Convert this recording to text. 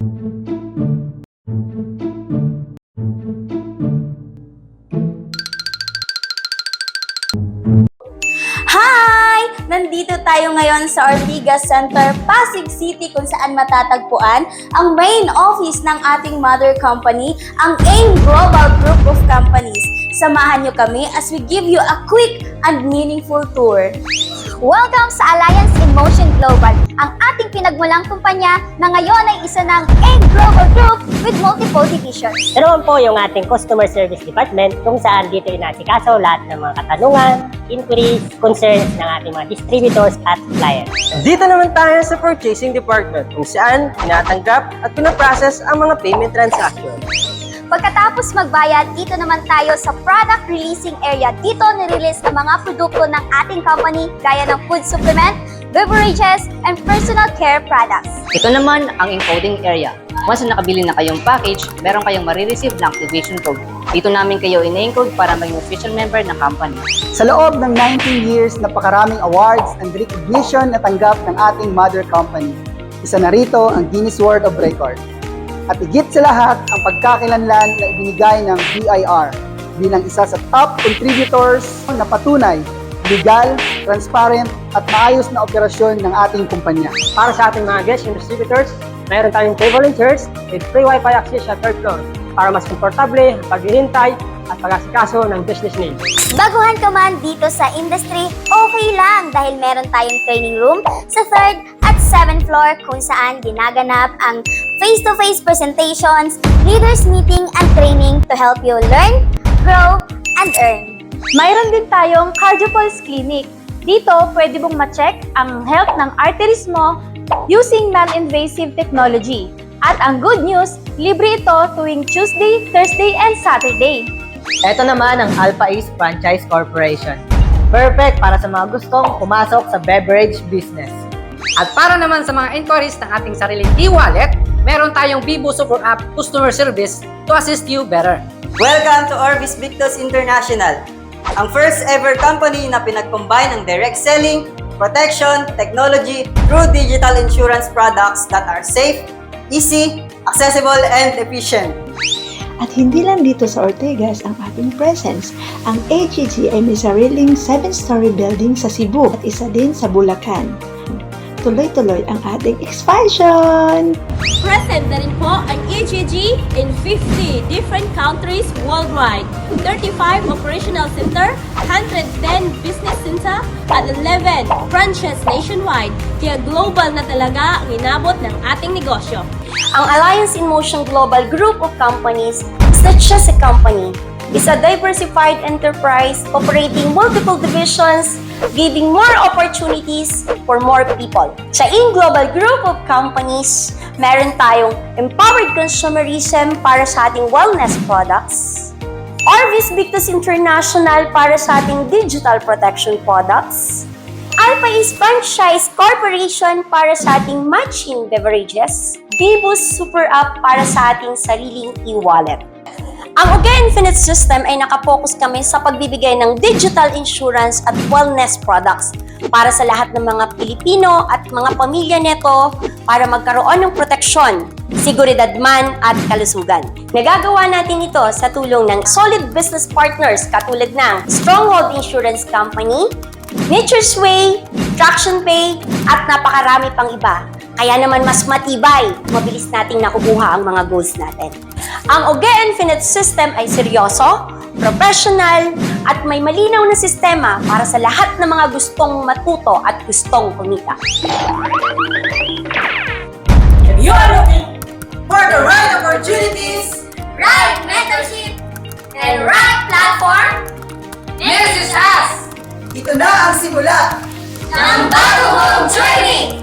Hi! Nandito tayo ngayon sa Ortigas Center, Pasig City, kung saan matatagpuan ang main office ng ating mother company, ang AIM Global Group of Companies. Samahan niyo kami as we give you a quick and meaningful tour. Welcome sa Alliance in Motion Global, ang ating pinagmulang kumpanya na ngayon ay isa ng AIM Global Group with multiple divisions. Ito naman po yung ating Customer Service Department kung saan dito inasikaso lahat ng mga katanungan, inquiries, concerns ng ating mga distributors at suppliers. Dito naman tayo sa Purchasing Department kung saan tinatanggap at pinaprocess ang mga payment transactions. Pagkatapos magbayad, dito naman tayo sa Product Releasing Area. Dito nirelease ang mga produkto ng ating company gaya ng food supplement, beverages, and personal care products. Ito naman ang encoding area. Once na nakabili na kayong package, meron kayong marireceive na activation code. Dito namin kayo in-encode para maging official member ng company. Sa loob ng 19 years, napakaraming awards and recognition na tanggap ng ating mother company. Isa na rito ang Guinness World of Record. At higit sa lahat, ang pagkakilanlan na ibinigay ng BIR bilang isa sa top contributors na patunay, legal, transparent, at maayos na operasyon ng ating kumpanya. Para sa ating mga guests and distributors, mayroon tayong table and chairs with free Wi-Fi access sa third floor para mas komportable ang paghihintay at pag-asikaso ng business needs. Baguhan ka man dito sa industry, okay lang dahil meron tayong training room sa 3rd at 7th floor kung saan ginaganap ang face-to-face presentations, leaders meeting, and training to help you learn, grow, and earn. Mayroon din tayong Cardiopulse Clinic. Dito, pwede mong ma-check ang health ng arteries mo using non-invasive technology. At ang good news, libre ito tuwing Tuesday, Thursday, and Saturday. Ito naman ang Alpha East Franchise Corporation. Perfect para sa mga gustong pumasok sa beverage business. At para naman sa mga inquiries ng ating sariling e-wallet, meron tayong Bibo Super App Customer Service to assist you better. Welcome to Orbis Victus International, ang first ever company na pinag-combine ang direct selling, protection, technology through digital insurance products that are safe, easy, accessible, and efficient. At hindi lang dito sa Ortigas ang ating presence. Ang AGG ay may sariling 7-story building sa Cebu at isa din sa Bulacan. Tuloy-tuloy ang ating expansion! Present na rin po ang AGG in 50 different countries worldwide, 35 operational center, 110 business center, at 11 branches nationwide. Kaya global na talaga ang inabot ng ating negosyo. Ang Alliance in Motion Global Group of Companies is not just a company. It's a diversified enterprise operating multiple divisions, giving more opportunities for more people. Sa AIM Global Group of Companies, meron tayong empowered consumerism para sa ating wellness products, Orbis Victus International para sa ating digital protection products, Alpha East Franchise Corporation para sa ating matching beverages, Bibus Super App para sa ating sariling e-wallet. Ang Oge Infinite System ay nakapokus kami sa pagbibigay ng digital insurance at wellness products para sa lahat ng mga Pilipino at mga pamilya nito para magkaroon ng proteksyon, seguridad man at kalusugan. Nagagawa natin ito sa tulong ng solid business partners katulad ng Stronghold Insurance Company, Nature's Way, Traction Pay, at napakarami pang iba. Kaya naman mas matibay, mabilis nating nakukuha ang mga goals natin. Ang Oge Infinite System ay seryoso, professional, at may malinaw na sistema para sa lahat ng mga gustong matuto at gustong kumita. If you are looking for the right opportunities, Right mentorship and right platform, this is us! Ito na ang simula ng Bago Home Training!